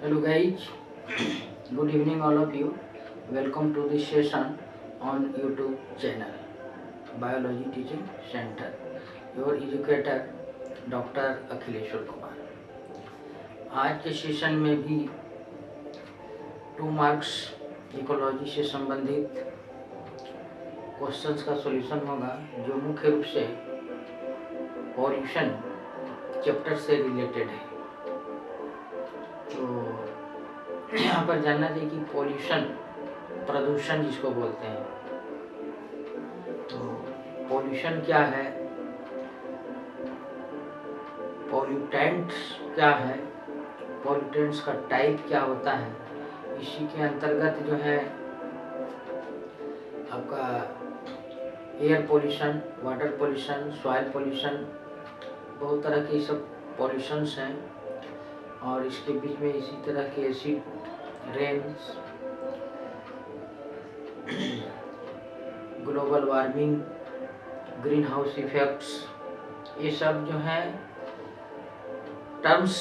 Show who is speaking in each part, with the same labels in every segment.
Speaker 1: Hello guys, good evening all of you. Welcome to this session on YouTube channel Biology Teaching Center. Your educator doctor Akhileshwar Kumar. आज के session में भी 2 marks ecology से संबंधित questions का solution होगा, जो मुख्य रूप से पॉल्यूशन चैप्टर से रिलेटेड है। तो यहाँ पर जानना चाहिए कि पॉल्यूशन, प्रदूषण जिसको बोलते हैं, तो पॉल्यूशन क्या है, पॉल्यूटेंट्स क्या है, पॉल्यूटेंट्स का टाइप क्या होता है। इसी के अंतर्गत जो है आपका air pollution, water pollution, soil pollution, बहुत तरह के सब पॉल्यूशंस हैं। और इसके बीच में इसी तरह के acid rains, global warming, greenhouse effects, ये सब जो हैं टर्म्स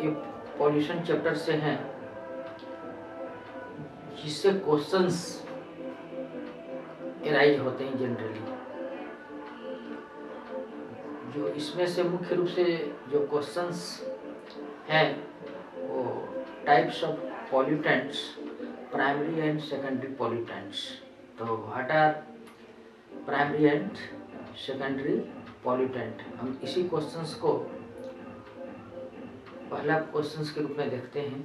Speaker 1: ये पॉल्यूशन चैप्टर से हैं, जिससे क्वेश्चंस एराइज होते हैं जनरली। जो इसमें से मुख्य रूप से जो क्वेश्चंस हैं वो types of pollutants, primary and secondary pollutants. तो what are primary and secondary pollutant, हम इसी क्वेश्चंस को पहला क्वेश्चंस के रूप में देखते हैं।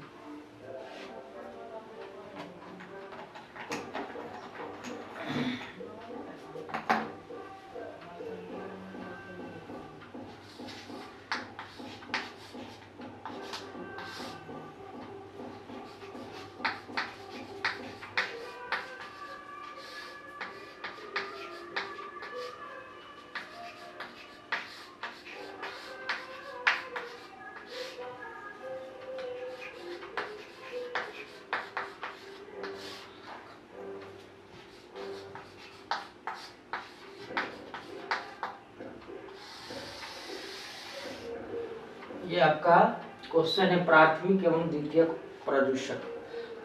Speaker 1: ये आपका क्वेश्चन है प्राथमिक एवं द्वितीयक प्रदूषक।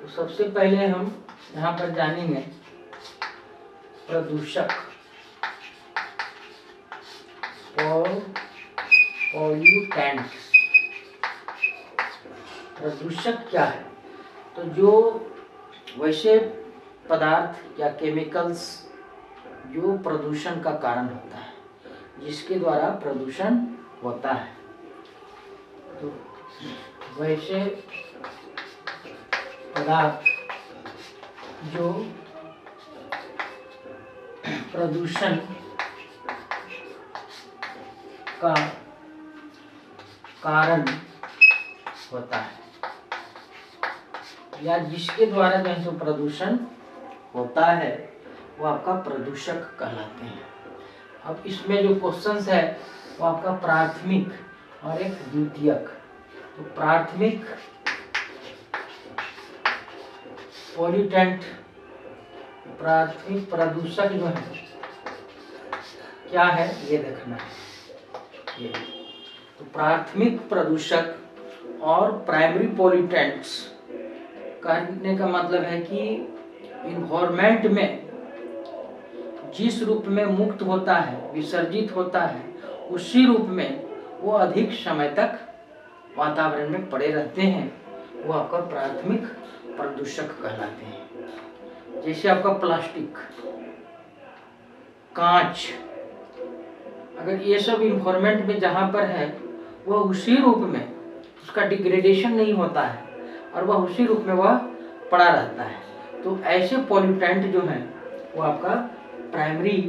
Speaker 1: तो सबसे पहले हम यहाँ पर जानेंगे प्रदूषक, पॉल्यूटेंट्स। प्रदूषक क्या है? तो जो वैसे पदार्थ या केमिकल्स जो प्रदूषण का कारण होता है, जिसके द्वारा प्रदूषण होता है। तो वैसे पदार्थ जो प्रदूषण का कारण होता है या जिसके द्वारा जो है तो प्रदूषण होता है, वो आपका प्रदूषक कहलाते हैं। अब इसमें जो क्वेश्चंस है वो आपका प्राथमिक और एक द्वितीयक। तो प्राथमिक पॉल्यूटेंट, प्राथमिक प्रदूषक जो है क्या है ये देखना है। ये तो प्राथमिक प्रदूषक और प्राइमरी पॉल्यूटेंट्स कहने का मतलब है कि इन्वायरमेंट में जिस रूप में मुक्त होता है, विसर्जित होता है, उसी रूप में वो अधिक समय तक वातावरण में पड़े रहते हैं, वो आपका प्राथमिक प्रदूषक कहलाते हैं। जैसे आपका प्लास्टिक, कांच, अगर ये सब इन्वायरमेंट में जहाँ पर है वह उसी रूप में, उसका डिग्रेडेशन नहीं होता है और वह उसी रूप में वह पड़ा रहता है। तो ऐसे पॉल्यूटेंट जो हैं वो आपका प्राइमरी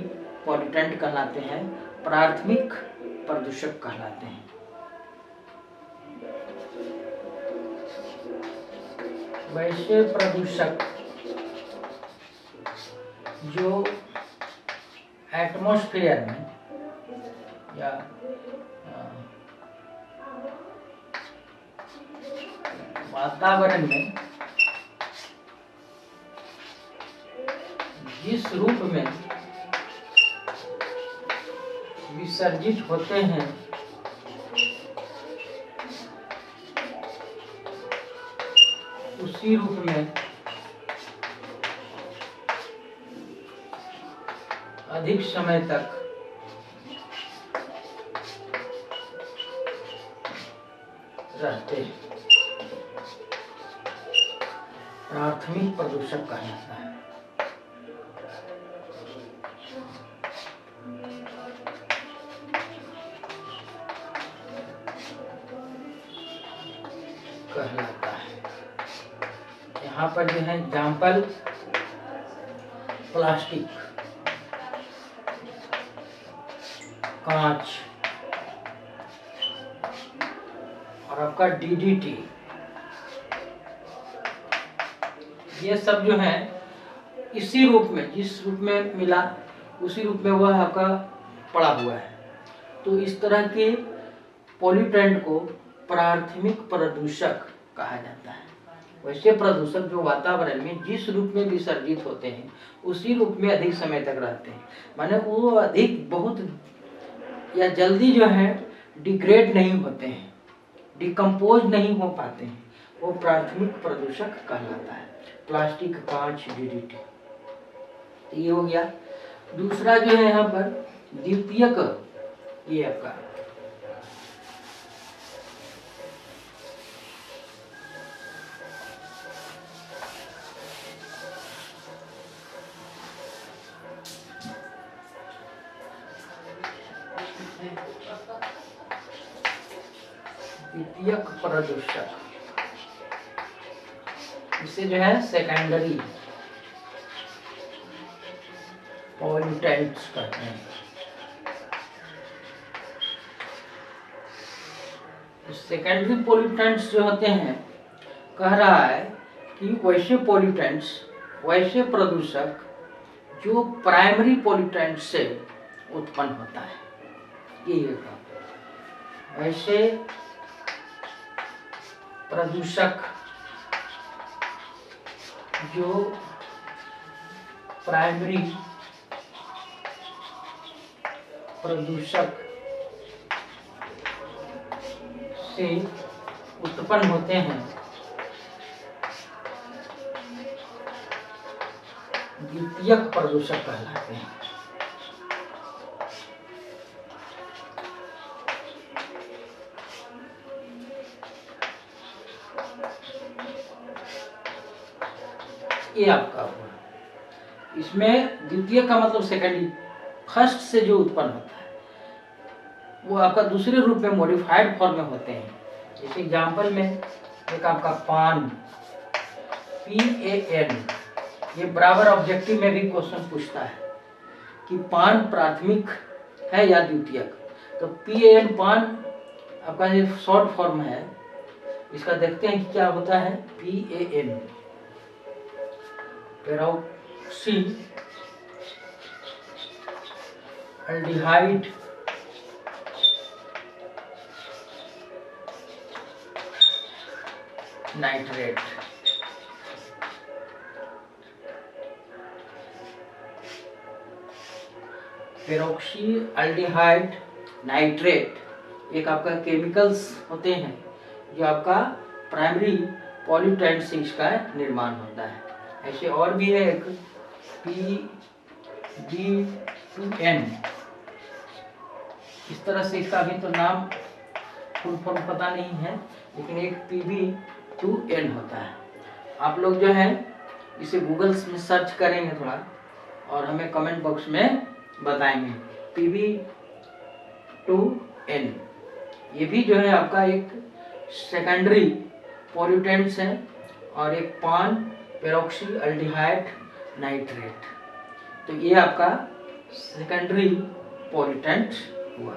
Speaker 1: पॉल्यूटेंट कहलाते हैं, प्राथमिक प्रदूषक कहलाते हैं। वैसे प्रदूषक जो एटमॉस्फेयर में या वातावरण में जिस रूप में विसर्जित होते हैं उसी रूप में अधिक समय तक रहते हैं, प्राथमिक प्रदूषक कहा जाता है। कहलाता है। यहाँ पर जो है एग्जाम्पल प्लास्टिक, कांच और आपका DDT, ये सब जो है इसी रूप में, जिस रूप में मिला उसी रूप में वह आपका पड़ा हुआ है। तो इस तरह के पॉल्यूटेंट को प्राथमिक प्रदूषक कहा जाता है। वैसे प्रदूषक जो वातावरण में जिस रूप में विसर्जित होते हैं उसी रूप में अधिक समय तक रहते हैं, माने वो अधिक बहुत या जल्दी जो है डिग्रेड नहीं होते हैं, डिकम्पोज नहीं हो पाते हैं, वो प्राथमिक प्रदूषक कहलाता है। प्लास्टिक, कांच, DDT, तो ये हो गया। दूसरा जो है यहाँ पर द्वितीयक, ये आपका द्वितीयक प्रदूषक, इसे जो है सेकेंडरी पॉल्यूटेंट्स कहते हैं। सेकेंडरी पॉल्यूटेंट्स जो होते हैं, कह रहा है कि वैसे पॉल्यूटेंट्स, वैसे प्रदूषक जो प्राइमरी पॉल्यूटेंट से उत्पन्न होता है, ये कहा। वैसे प्रदूषक जो प्राइमरी प्रदूषक से उत्पन्न होते हैं, द्वितीयक प्रदूषक कहलाते हैं। ये आपका हुआ। इसमें द्वितीय का मतलब सेकेंडरी, फर्स्ट से जो उत्पन्न होता है वो आपका दूसरे रूप में मॉडिफाइड फॉर्म में होते हैं। जैसे एग्जाम्पल में एक आपका पान, PAN, ये बराबर ऑब्जेक्टिव में भी क्वेश्चन पूछता है कि पान प्राथमिक है या द्वितीयक। तो PAN पान आपका ये शॉर्ट फॉर्म है, इसका देखते हैं कि क्या होता है। PAN peroxy aldehyde nitrate, peroxy aldehyde nitrate एक आपका केमिकल्स होते हैं जो आपका प्राइमरी पॉल्यूटेंट से इसका निर्माण होता है। ऐसे और भी है एक PB2N, इस तरह से इसका अभी तो नाम फुल फॉर्म पता नहीं है, लेकिन एक PB2N होता है। आप लोग जो है इसे गूगल में सर्च करेंगे थोड़ा और हमें कमेंट बॉक्स में बताएंगे। PB2N ये भी जो है आपका एक सेकेंडरी पॉल्यूटेंट्स है, और एक पान पेरोक्सी एल्डिहाइड नाइट्रेट, तो ये आपका सेकेंडरी पॉल्यूटेंट हुआ।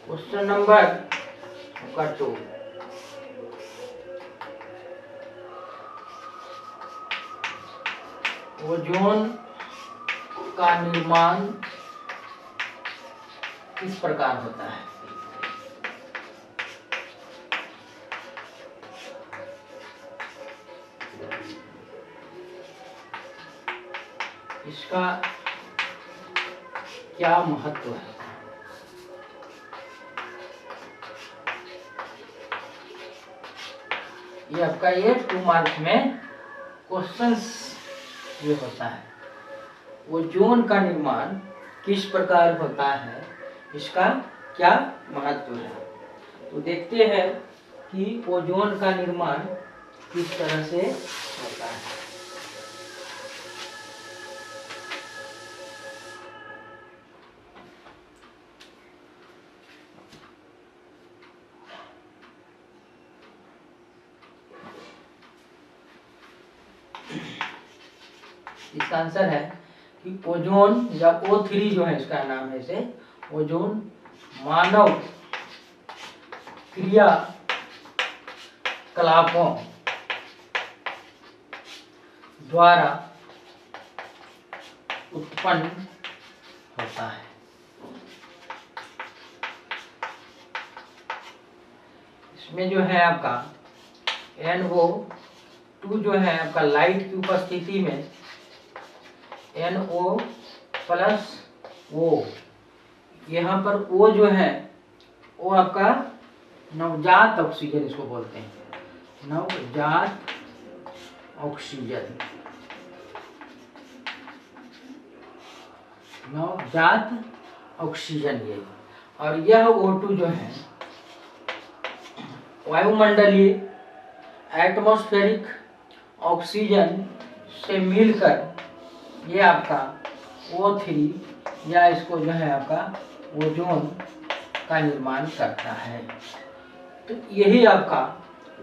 Speaker 1: क्वेश्चन नंबर 2, ओजोन का निर्माण किस प्रकार होता है? इसका क्या महत्व है? ये आपका ये 2 मार्क्स में क्वेश्चंस ये होता है। ओजोन का निर्माण किस प्रकार होता है, इसका क्या महत्व है? तो देखते हैं कि ओजोन का निर्माण किस तरह से होता है। इसका आंसर है कि ओजोन या O3 जो है, इसका नाम है इसे ओजोन, मानव क्रियाकलापों द्वारा उत्पन्न होता है। इसमें जो है आपका NO2 जो है आपका लाइट की उपस्थिति में NO प्लस O, यहाँ पर O जो है वो आपका नवजात ऑक्सीजन इसको बोलते हैं, नवजात ऑक्सीजन, नवजात ऑक्सीजन ये। और यह O2 जो है वायुमंडलीय एटमॉस्फेरिक ऑक्सीजन से मिलकर ये आपका O3 या इसको जो है आपका ओजोन का निर्माण करता है। तो यही आपका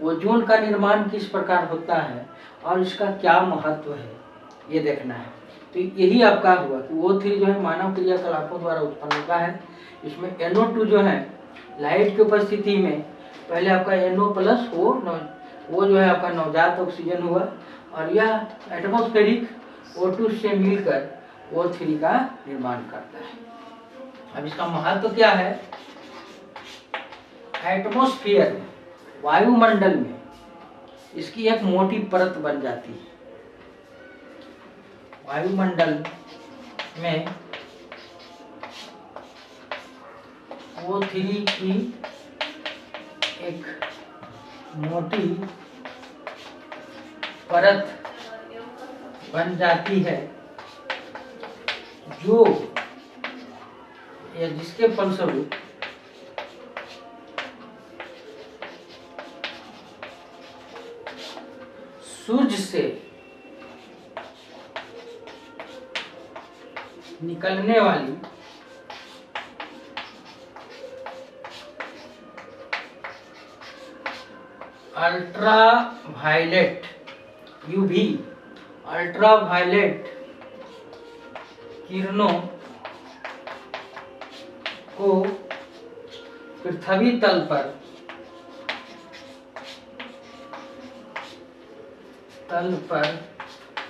Speaker 1: ओजोन का निर्माण किस प्रकार होता है और इसका क्या महत्व है ये देखना है। तो यही आपका हुआ कि O3 जो है मानव क्रियाकलापों द्वारा उत्पन्न होता है। इसमें NO2 जो है लाइट की उपस्थिति में पहले आपका NO प्लस वो जो है आपका नवजात ऑक्सीजन हुआ और यह एटमॉस्फेरिक O2 से मिलकर O3 का निर्माण करता है। अब इसका महत्व क्या है? एटमॉस्फेयर में, वायुमंडल में इसकी एक मोटी परत बन जाती है। वायुमंडल में O3 की एक मोटी परत बन जाती है जो या जिसके फलस्वरूप सूर्य से निकलने वाली अल्ट्रावायलेट UV अल्ट्रावायलेट किरणों को पृथ्वी तल पर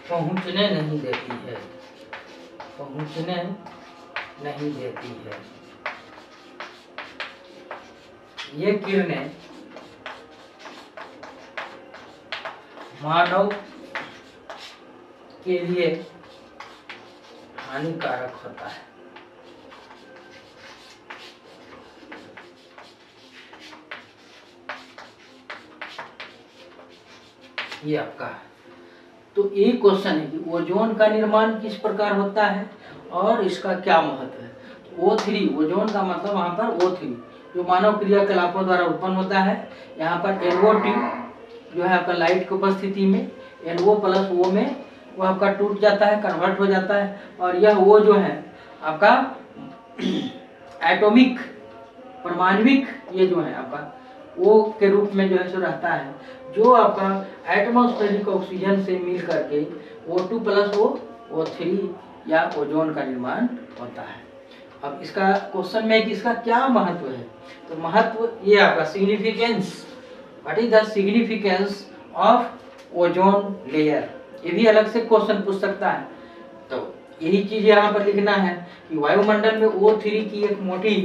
Speaker 1: पहुंचने नहीं देती है, पहुंचने नहीं देती है। ये किरणें मानव के लिए हानिकारक होता है। ये आपका है। तो एक क्वेश्चन है कि ओजोन का निर्माण किस प्रकार होता है और इसका क्या महत्व है। तो O3 ओजोन का मतलब वहां पर O3 जो मानव क्रियाकलापों द्वारा उत्पन्न होता है। यहाँ पर NO2 जो है आपका लाइट की उपस्थिति में NO प्लस O में वो आपका टूट जाता है, कन्वर्ट हो जाता है और यह O जो है आपका एटॉमिक परमाणविक ये जो है आपका O के रूप में जो है सो रहता है, जो आपका एटमॉस्फेरिक ऑक्सीजन से मिल करके O2 प्लस O3 या ओजोन का निर्माण होता है। अब इसका क्वेश्चन में कि इसका क्या महत्व है, तो महत्व ये आपका significance, what is the significance of ozone layer, ये भी अलग से क्वेश्चन पूछ सकता है। तो यही चीज यहाँ पर लिखना है कि वायुमंडल में O3 की एक मोटी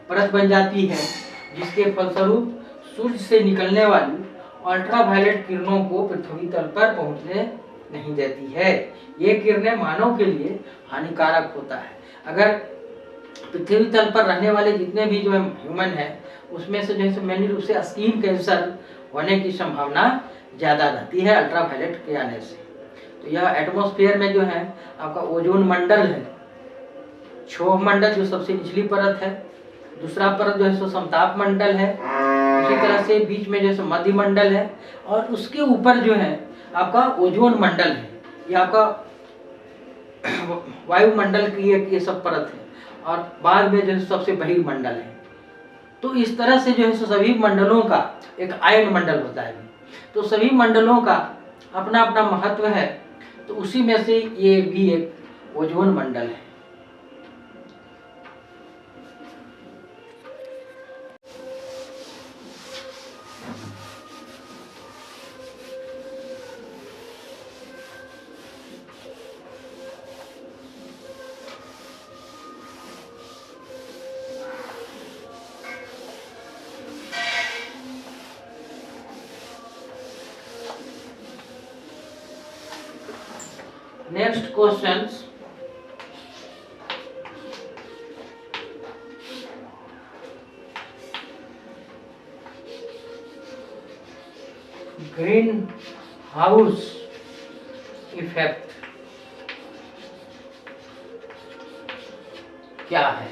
Speaker 1: परत बन जाती है, जिसके फलस्वरूप सूर्य से निकलने वाली अल्ट्रावायलेट किरणों को पृथ्वी तल पर पहुंचने नहीं देती है। ये किरणें मानव के लिए हानिकारक होता है। अगर पृथ्वी तल पर रहने वाले जितने भी जो ह्यूमन है, उसमें से जो है मेनली रूप से स्किन कैंसर होने की संभावना ज्यादा रहती है अल्ट्रावायलेट के आने से। तो यह एटमॉस्फेयर में जो है आपका ओजोन मंडल है, क्षोभ मंडल जो सबसे निचली परत है, दूसरा परत जो है सो समताप मंडल है, उसी तरह से बीच में जो है मध्य मंडल है, और उसके ऊपर जो है आपका ओजोन मंडल है। ये आपका वायुमंडल की एक ये सब परत है, और बाद में जो है सबसे बहिर्मंडल है। तो इस तरह से जो है सभी मंडलों का एक आयन मंडल होता है। तो सभी मंडलों का अपना अपना महत्व है, तो उसी में से ये भी एक ओजोन मंडल है। Next questions. Green house effect क्या है?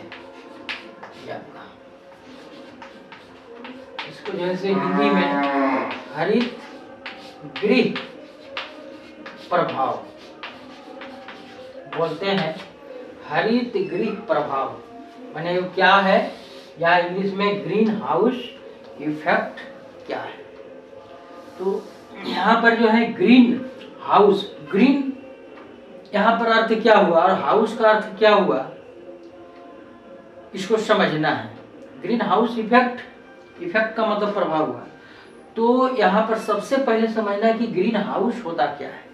Speaker 1: इसको जैसे हिंदी में हरित गृह प्रभाव बोलते हैं। हरित गृह प्रभाव माने क्या है, या इंग्लिश में ग्रीन हाउस इफेक्ट क्या है? तो यहाँ पर जो है ग्रीन हाउस, ग्रीन यहाँ पर अर्थ क्या हुआ और हाउस का अर्थ क्या हुआ, इसको समझना है। ग्रीन हाउस इफेक्ट, इफेक्ट का मतलब प्रभाव हुआ। तो यहाँ पर सबसे पहले समझना है कि ग्रीन हाउस होता क्या है।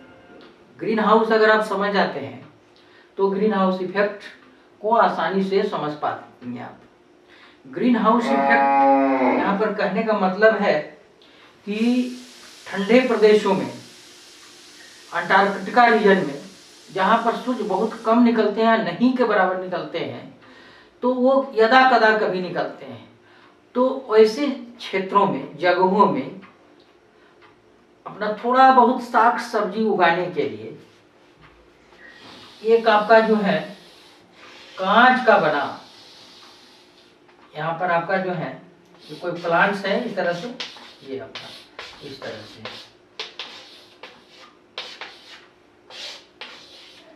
Speaker 1: ग्रीन हाउस अगर आप समझ जाते हैं तो ग्रीन हाउस इफेक्ट को आसानी से समझ पाते हैं आप। ग्रीन हाउस इफेक्ट यहाँ पर कहने का मतलब है कि ठंडे प्रदेशों में, अंटार्कटिका रीजन में, जहाँ पर सूर्य बहुत कम निकलते हैं, नहीं के बराबर निकलते हैं, तो वो यदा कदा कभी निकलते हैं। तो ऐसे क्षेत्रों में, जगहों में अपना थोड़ा बहुत साग सब्जी उगाने के लिए एक आपका जो है कांच का बना, यहाँ पर आपका जो है ये कोई प्लांट्स है इस तरह से, ये आपका इस तरह से,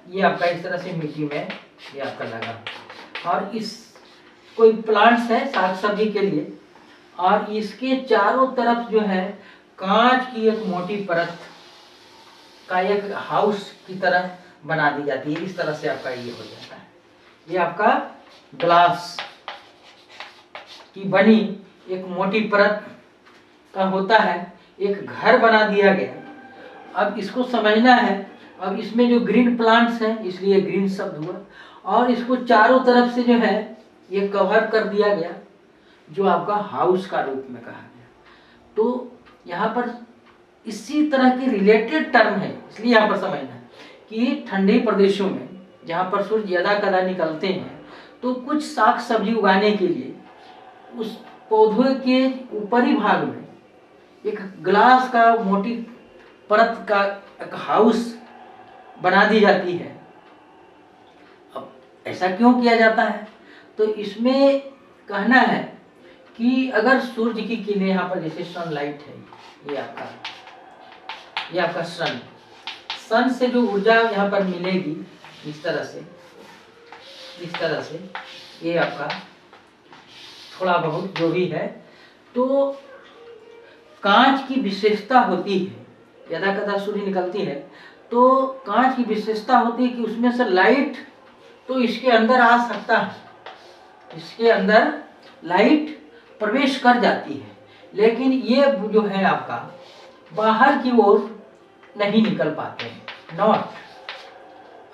Speaker 1: ये आपका इस तरह से मिट्टी में ये आपका लगा, और इस कोई प्लांट्स है साग सब्जी के लिए, और इसके चारों तरफ जो है कांच की एक मोटी परत का एक हाउस की तरह बना दी जाती है। इस तरह से आपका ये हो जाता है। ये आपका ग्लास की बनी एक मोटी परत का होता है, एक घर बना दिया गया। अब इसको समझना है, अब इसमें जो ग्रीन प्लांट्स हैं इसलिए ग्रीन शब्द हुआ, और इसको चारों तरफ से जो है ये कवर कर दिया गया, जो आपका हाउस का रूप में कहा गया। तो यहाँ पर इसी तरह के रिलेटेड टर्म है, इसलिए यहाँ पर समझना है कि ठंडे प्रदेशों में जहाँ पर सूर्य ज्यादा कदा निकलते हैं, तो कुछ साग सब्जी उगाने के लिए उस पौधे के ऊपरी भाग में एक ग्लास का मोटी परत का एक हाउस बना दी जाती है। अब ऐसा क्यों किया जाता है? तो इसमें कहना है कि अगर सूर्य की किरणें यहाँ पर जैसे सनलाइट है, ये आपका सन से जो ऊर्जा यहाँ पर मिलेगी इस तरह से ये आपका थोड़ा बहुत जो भी है, तो कांच की विशेषता होती है, यदा कदा सूर्य निकलती है तो कांच की विशेषता होती है कि उसमें से लाइट तो इसके अंदर आ सकता है, इसके अंदर लाइट प्रवेश कर जाती है, लेकिन ये जो है आपका बाहर की ओर नहीं निकल पाते हैं, नॉट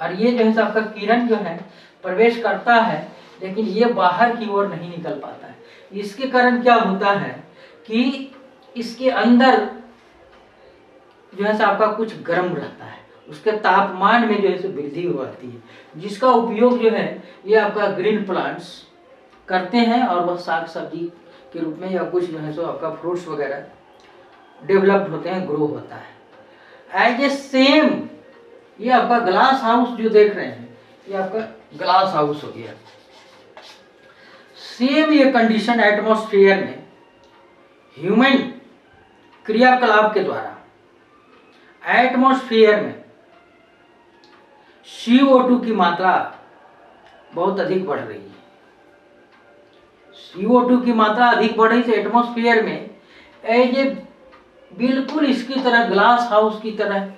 Speaker 1: और ये जो है आपका किरण जो है प्रवेश करता है, लेकिन ये बाहर की ओर नहीं निकल पाता है। इसके कारण क्या होता है कि इसके अंदर जो है आपका कुछ गर्म रहता है, उसके तापमान में जो है वृद्धि होती है, जिसका उपयोग जो है ये आपका ग्रीन प्लांट्स करते हैं और वह साग सब्जी के रूप में या कुछ जो है आपका फ्रूट्स वगैरह डेवलप्ड होते हैं, ग्रो होता है। एज ए सेम ये आपका ग्लास हाउस जो देख रहे हैं, ये आपका ग्लास हाउस हो गया। सेम ये कंडीशन एटमॉस्फेयर में ह्यूमन क्रियाकलाप के द्वारा एटमॉस्फेयर में CO2 की मात्रा बहुत अधिक बढ़ रही है। CO2 की मात्रा अधिक बढ़ रही है एटमॉस्फेयर में, एज ए बिल्कुल इसकी तरह ग्लास हाउस की तरह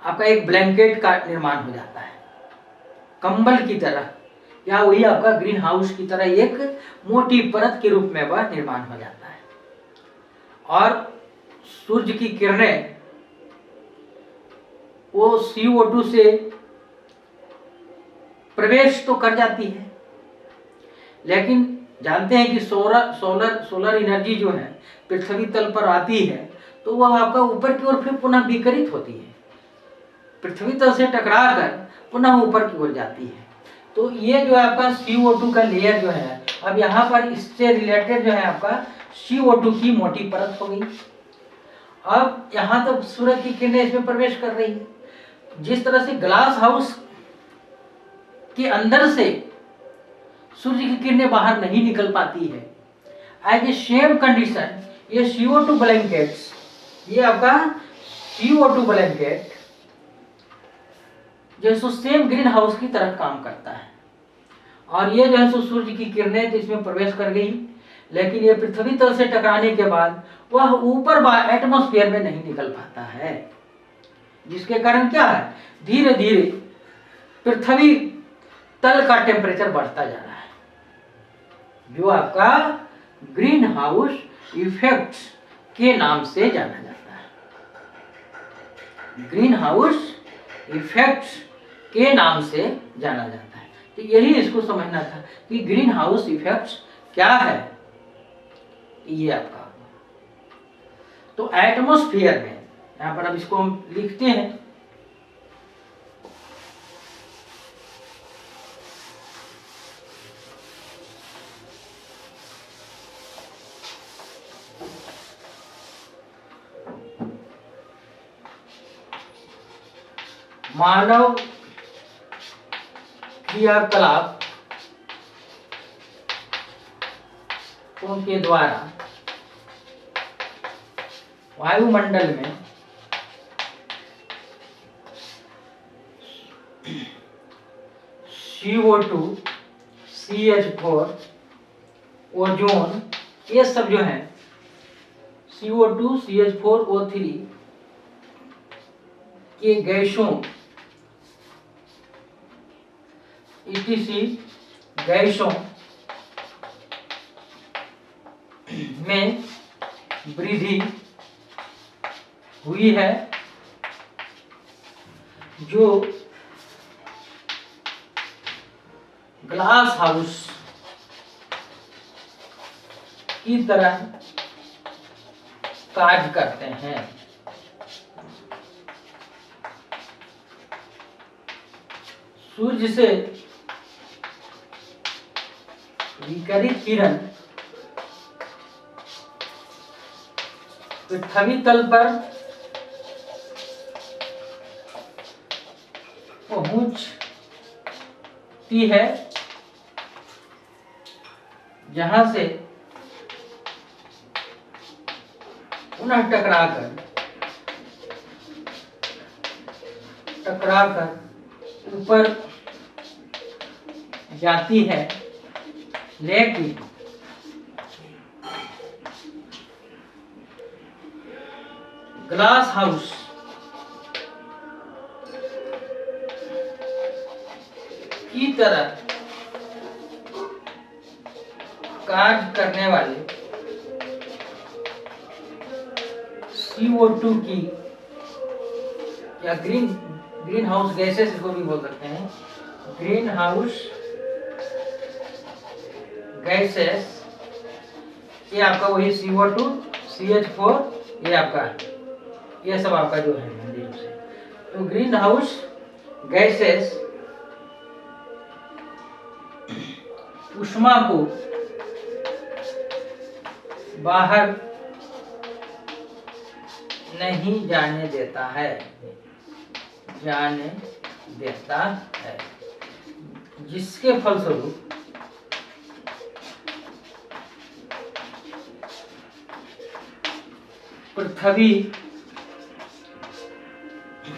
Speaker 1: आपका एक ब्लैंकेट का निर्माण हो जाता है, कंबल की तरह, या वही आपका ग्रीन हाउस की तरह एक मोटी परत के रूप में वह निर्माण हो जाता है। और सूर्य की किरणें वो CO2 से प्रवेश तो कर जाती है, लेकिन जानते हैं कि सोलर एनर्जी जो है पृथ्वी तल पर आती है तो वह आपका ऊपर की ओर फिर पुनः विकिरित होती है, पृथ्वी तल से टकराकर पुनः ऊपर की ओर जाती है। तो ये जो है आपका CO2 का लेयर जो है, अब यहाँ पर इससे रिलेटेड जो है आपका CO2 की मोटी परत हो गई। अब यहाँ तक सूरज की किरणें इसमें प्रवेश कर रही है। जिस तरह से ग्लास हाउस के अंदर से सूर्य की किरणें बाहर नहीं निकल पाती है, एज ए सेम कंडीशन ये CO2 ब्लैंकेट्स, ये आपका CO2 ब्लैंकेट जो है सेम ग्रीन हाउस की तरह काम करता है। और ये जो है सूर्य की किरणें तो इसमें प्रवेश कर गई, लेकिन ये पृथ्वी तल से टकराने के बाद वह ऊपर एटमॉस्फेयर में नहीं निकल पाता है, जिसके कारण क्या है, धीरे धीरे पृथ्वी तल का टेम्परेचर बढ़ता जा रहा है, जो आपका ग्रीन हाउस इफेक्ट के नाम से जाना जाता है। ग्रीन हाउस इफेक्ट के नाम से जाना जाता है। तो यही इसको समझना था कि ग्रीन हाउस इफेक्ट क्या है। ये आपका तो एटमॉस्फेयर में, यहां पर अब इसको हम लिखते हैं, मानव क्रियाकलाप के द्वारा वायुमंडल में CO2, CH4, ओजोन, ये सब जो है CO2, CH4, O3 के गैसों etc गैसों में वृद्धि हुई है, जो ग्लास हाउस की तरह कार्य करते हैं। सूर्य से विकिरित किरण पृथ्वी तल पर पहुंचती है, जहां से पुनः टकराकर ऊपर जाती है, लेकिन ग्लास हाउस की तरह कार्य करने वाले CO2 की या ग्रीन हाउस गैसेस इसको भी बोल सकते हैं। ग्रीन हाउस गैसेस, ये आपका वही CO2, CH4, ये आपका, ये सब आपका जो है हिंदी रूप से। तो ग्रीन हाउस गैसेस ऊष्मा को बाहर नहीं जाने देता है, जिसके फलस्वरूप पृथ्वी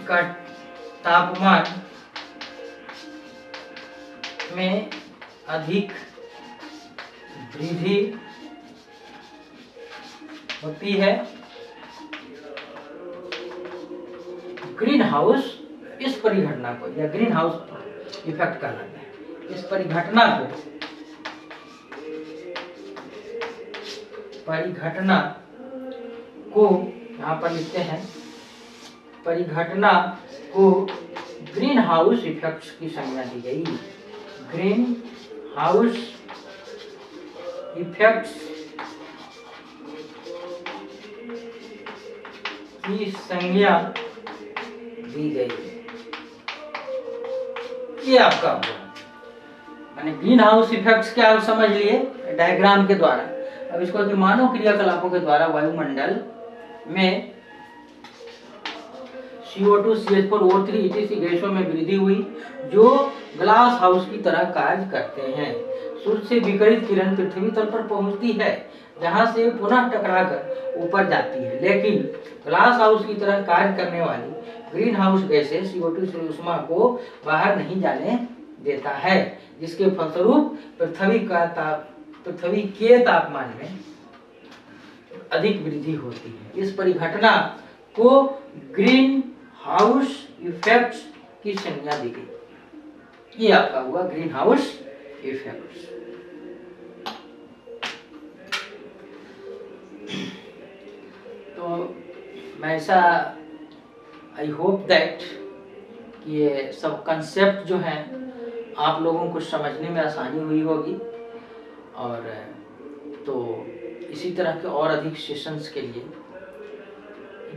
Speaker 1: का तापमान में अधिक वृद्धि होती है। ग्रीन हाउस इस परिघटना को, या ग्रीन हाउस इफेक्ट कहलाता है, इस परिघटना को यहाँ पर लिखते हैं, परिघटना को ग्रीन हाउस इफेक्ट्स की संज्ञा दी गई। ग्रीन हाउस इफेक्ट्स की संज्ञा दी गई। ये आपका हुआ, मैंने ग्रीन हाउस इफेक्ट्स क्या आप समझ लिए डायग्राम के द्वारा। अब इसको कि मानव क्रियाकलापों के द्वारा वायुमंडल में CO2, CH4, O3 etc. गैसों में वृद्धि हुई जो ग्लास हाउस की तरह कार्य करते हैं। सूर्य से विकिरित किरण पृथ्वी तल पर पहुंचती है, जहां से पुनः टकराकर ऊपर जाती है, लेकिन ग्लास हाउस की तरह कार्य करने वाली ग्रीन हाउस गैसेस CO2 से ऊष्मा को बाहर नहीं जाने देता है, जिसके फलस्वरूप पृथ्वी के तापमान में अधिक वृद्धि होती है। इस परिघटना को ग्रीन हाउस इफेक्ट्स की संज्ञा दी गई। ये आपका हुआ ग्रीन हाउस इफेक्ट्स। तो मैं ऐसा आई होप दैट ये सब कंसेप्ट जो है आप लोगों को समझने में आसानी हुई होगी, और तो इसी तरह के और अधिक सेशंस के लिए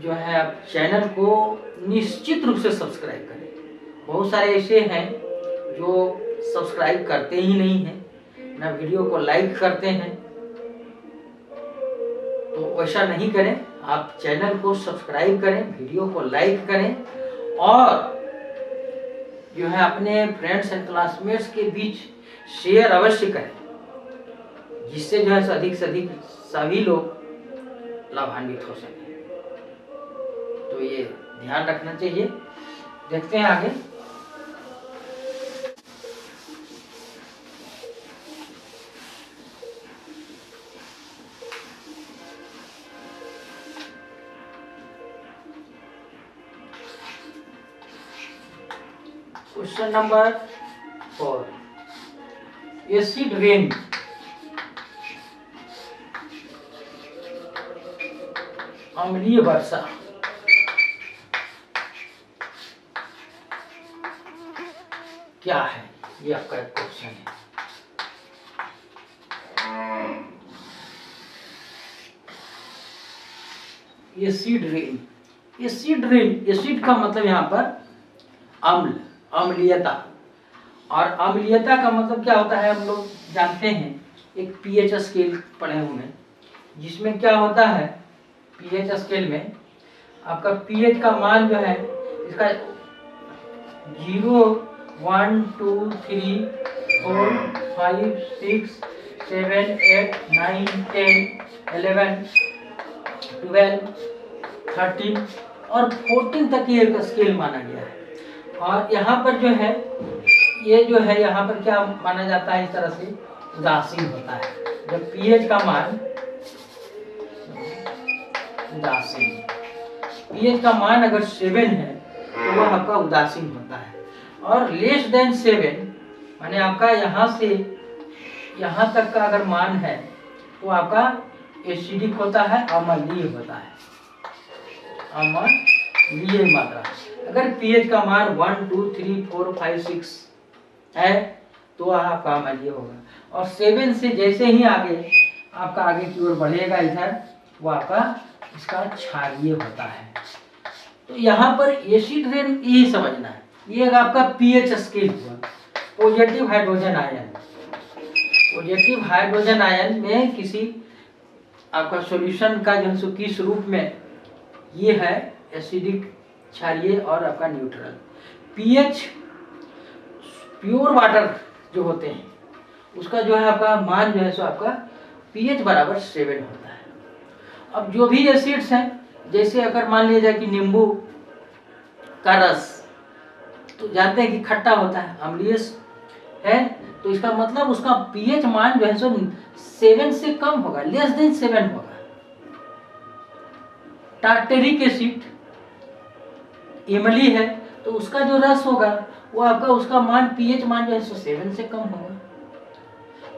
Speaker 1: जो है आप चैनल को निश्चित रूप से सब्सक्राइब करें। बहुत सारे ऐसे हैं जो सब्सक्राइब करते ही नहीं हैं, ना वीडियो को लाइक करते हैं, तो वैसा नहीं करें। आप चैनल को सब्सक्राइब करें, वीडियो को लाइक करें, और जो है अपने फ्रेंड्स एंड क्लासमेट्स के बीच शेयर अवश्य करें, जिससे जो है अधिक से अधिक सभी लोग लाभान्वित हो सकें। तो ये ध्यान रखना चाहिए। देखते हैं आगे। क्वेश्चन नंबर 4, एसिड रेन अम्लीय वर्षा क्या है? ये आपका एक क्वेश्चन है। एसिड रेन, एसिड का मतलब यहाँ पर अम्ल, अम्लीयता, और अम्लीयता का मतलब क्या होता है हम लोग जानते हैं। एक pH स्केल पढ़े हुए हैं, जिसमें क्या होता है pH स्केल में आपका pH का मान जो है इसका 0, 1, 2, 3, 4, 5, 6, 7, 8, 9, 10, 11, 12, 13 और 14 तक ये एक स्केल माना गया है। और यहाँ पर जो है ये जो है यहाँ पर क्या माना जाता है, इस तरह से उदासीन होता है। जब pH का मान उदासीन, pH का मान अगर 7 है तो वह आपका उदासीन होता है, और लेस देन 7 माने आपका यहाँ से यहाँ तक का अगर मान है तो आपका एसिडिक होता है, अम्लीय होता है, ये मात्रा। अगर पीएच का मान 1 2 3 4 5 6 है तो आपका अम्लीय होगा, और 7 से जैसे ही आगे आपका आगे की ओर बढ़ेगा इधर, वो आपका इसका क्षारीय होता है। तो यहाँ पर एसिड रेन यही समझना है। ये आपका पीएच स्केल हुआ। Positive hydrogen ion, positive hydrogen ion में किसी आपका सॉल्यूशन का जो है किस रूप में, ये है एसिडिक, क्षारीय और आपका न्यूट्रल। पीएच प्योर वाटर जो होते हैं उसका जो है आपका मान जो है सो आपका पीएच बराबर 7 होता है। अब जो भी एसिड्स हैं, जैसे अगर मान लिया जाए कि नींबू का रस, तो जानते हैं कि खट्टा होता है, अम्लीय है, तो इसका मतलब उसका पीएच मान जो है सो 7 से कम होगा, लेस देन 7 होगा। टार्टेरिक एसिड इमली है, तो उसका जो रस होगा वो आपका उसका मान पीएच मान जो है सो 7 से कम होगा।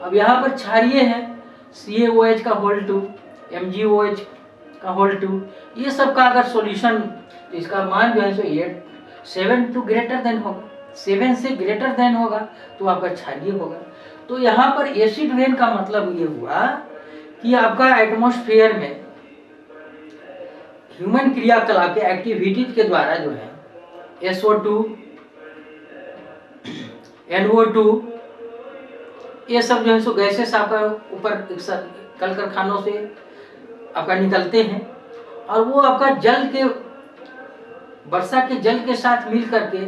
Speaker 1: अब यहाँ पर क्षारीय है, CaOH का होल 2, MgOH का होल 2, ये सब का अगर सॉल्यूशन, तो इसका मान जो है सो 7 टू ग्रेटर देन होगा, 7 से ग्रेटर देन होगा तो आपका क्षारीय होगा। तो यहाँ पर एसिड रेन का मतलब ये हुआ कि आपका एटमॉस्फेयर में ह्यूमन क्रियाकलाप के एक्टिविटीज के द्वारा जो है SO2, NO2, ये सब जो है सो गैसेस आपका ऊपर कल कारखानों से आपका निकलते हैं, और वो आपका जल के, वर्षा के जल के साथ मिल करके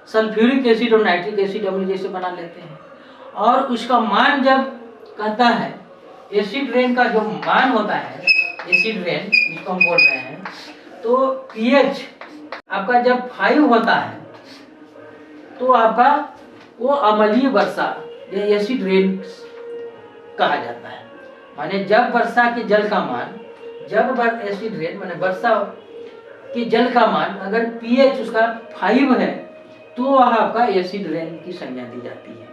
Speaker 1: सल्फ्यूरिक एसिड और नाइट्रिक एसिड अम्ल जैसे बना लेते हैं। और उसका मान जब कहता है, एसिड रेन का जो मान होता है, एसिड रेन जिसको हम बोल रहे हैं, तो पीएच आपका जब 5 होता है तो आपका वो अम्लीय वर्षा या एसिड रेन कहा जाता है। माने जब वर्षा के जल का मान, जब एसिड रेन माने वर्षा के जल का मान अगर पीएच उसका 5 है तो वह आपका एसिड रेन की संज्ञा दी जाती है।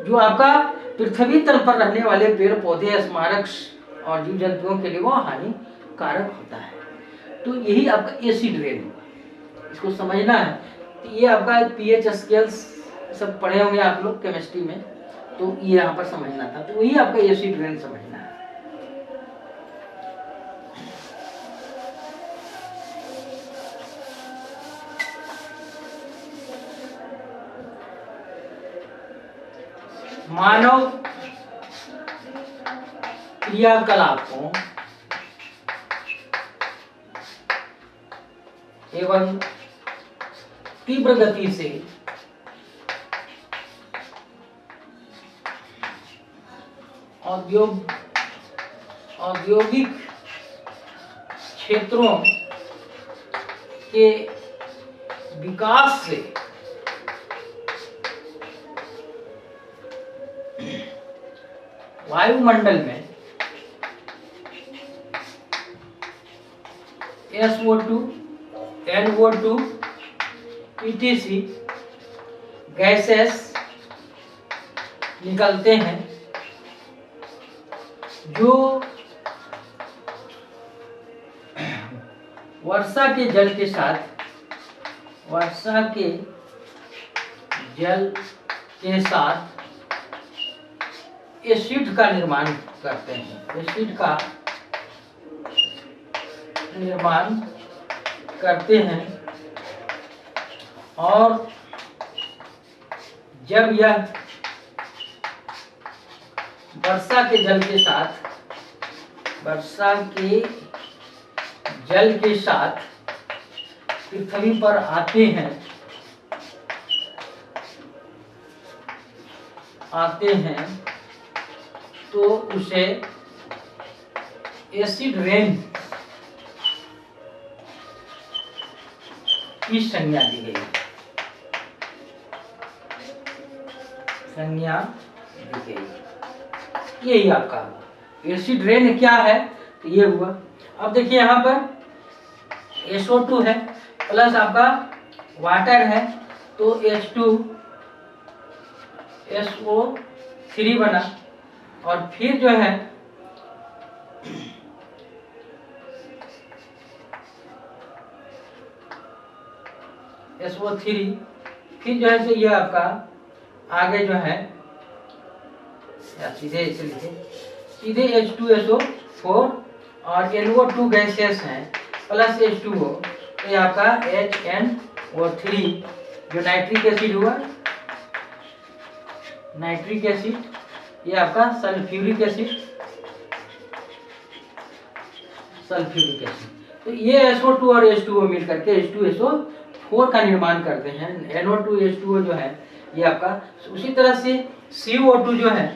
Speaker 1: जो आपका पृथ्वी तल पर रहने वाले पेड़ पौधे, स्मारक और जीव जंतुओं के लिए वो हानिकारक होता है। तो यही आपका एसिड रेन हुआ, इसको समझना है। तो ये आपका पीएच स्केल्स सब पढ़े होंगे आप लोग केमिस्ट्री में, तो ये यहाँ पर समझना था। तो वही आपका एसिड रेन समझना है। मानव क्रियाकलापों एवं तीव्र गति से औद्योगिक क्षेत्रों के विकास से वायुमंडल में SO2, NO2, ETC गैसेस निकलते हैं, जो वर्षा के जल के साथ, वर्षा के जल के साथ एसिड का निर्माण करते हैं, एसिड का निर्माण करते हैं। और जब यह वर्षा के जल के साथ, वर्षा के जल के साथ पृथ्वी पर आते हैं तो उसे एसिड रेन की संज्ञा दी गई, संज्ञा दी गई। यही आपका एसिड रेन क्या है, तो ये हुआ। अब देखिए यहाँ पर SO2 है प्लस आपका वाटर है, तो H2SO3 बना, और फिर जो है SO3, फिर जो है से ये आपका आगे जो है सीधे इसे लिखे, सीधे H2SO4 और NO2 गैसेस हैं प्लस H2O, तो ये आपका HNO3 जो नाइट्रिक एसिड हुआ, नाइट्रिक एसिड, ये आपका सल्फ्यूरिक एसिड, सल्फ्यूरिक एसिड। तो ये SO2 और H2O मिल करके H2SO4 का निर्माण करते हैं। NO2H2O जो है ये आपका, उसी तरह से CO2 जो है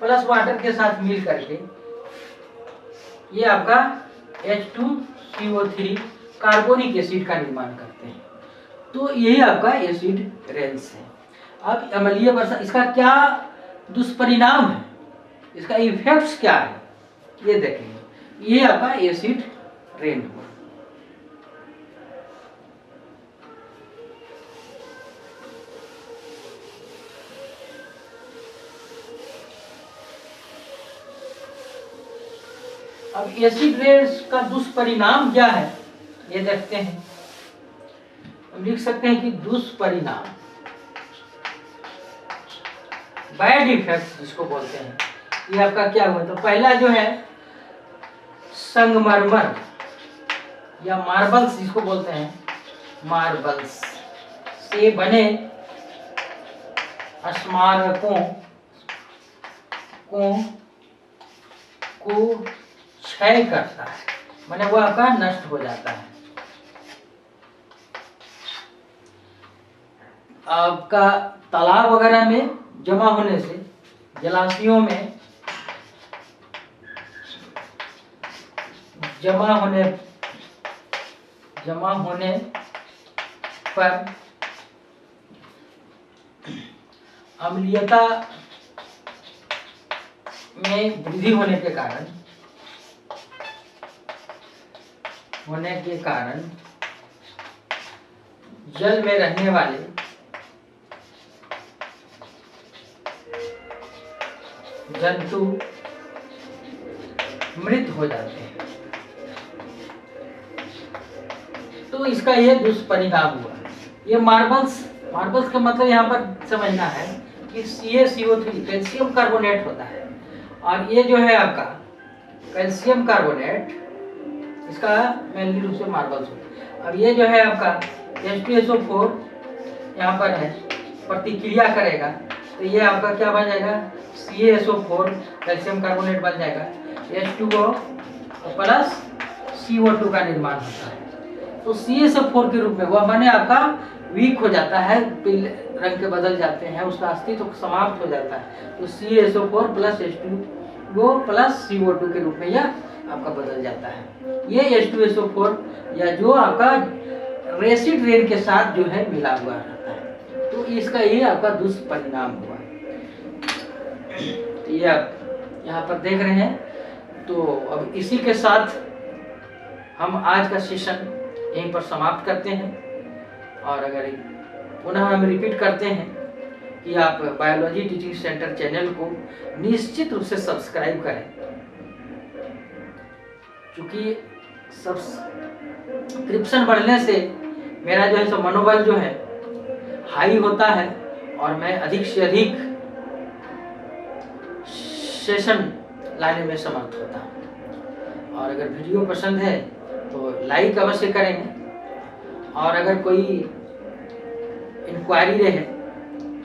Speaker 1: प्लस वाटर के साथ मिल करके ये आपका H2CO3 कार्बोनिक एसिड का निर्माण करते हैं। तो यही आपका एसिड रेंज है। अब अम्लीय वर्षा, इसका क्या दुष्परिणाम है, इसका इफेक्ट्स क्या है, ये देखेंगे। ये आपका एसिड रेन हुआ। अब एसिड रेन का दुष्परिणाम क्या है ये देखते हैं। हम लिख सकते हैं कि दुष्परिणाम, बैड इफेक्ट जिसको बोलते हैं, ये आपका क्या हुआ। तो पहला जो है संगमरमर या मार्बल्स जिसको बोलते हैं, मार्बल्स से बने स्मारकों को क्षय करता है, माने वो आपका नष्ट हो जाता है। आपका तालाब वगैरह में जमा होने से, जलाशयों में जमा होने पर अम्लीयता में वृद्धि होने के कारण जल में रहने वाले जंतु मृत हो जाते हैं। तो इसका ये दुष्परिणाम हुआ। ये मार्बल्स का मतलब यहाँ पर समझना है कि CaCO3 कैल्शियम कार्बोनेट होता है, और ये जो है आपका कैल्शियम कार्बोनेट, इसका मेनली रूप से मार्बल्स होता है। अब ये जो है आपका H2SO4 यहाँ पर है, प्रतिक्रिया करेगा तो ये आपका क्या बन जाएगा, CaSO4 कैल्शियम कार्बोनेट बन जाएगा, H2O प्लस CO2 का निर्माण होता है। तो CaSO4 के रूप में वह माने आपका वीक हो जाता है, पीले रंग के बदल जाते हैं, उसका अस्तित्व तो समाप्त हो जाता है। तो CaSO4 plus H2O plus CO2 के रूप में यह आपका बदल जाता है। ये H2SO4 या जो आपका एसिड रेन के साथ जो है मिला हुआ रहता है। तो इसका ये आपका दुष्परिणाम हुआ। तो ये आप यहाँ पर देख रहे हैं। तो अब इसी के साथ हम आज का सेशन यहीं पर समाप्त करते हैं। और अगर पुनः हम रिपीट करते हैं कि आप बायोलॉजी टीचिंग सेंटर चैनल को निश्चित रूप से सब्सक्राइब करें, क्योंकि सब्सक्रिप्शन बढ़ने से मेरा जो है सो मनोबल जो है हाई होता है और मैं अधिक से अधिक सेशन लाने में समर्थ होता हूँ। और अगर वीडियो पसंद है तो लाइक अवश्य करेंगे, और अगर कोई इंक्वायरी रहे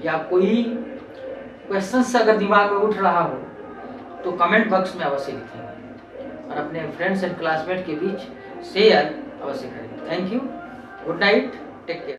Speaker 1: या कोई क्वेश्चंस अगर दिमाग में उठ रहा हो तो कमेंट बॉक्स में अवश्य लिखेंगे, और अपने फ्रेंड्स एंड क्लासमेट के बीच शेयर अवश्य करेंगे। Thank you, good night, take care.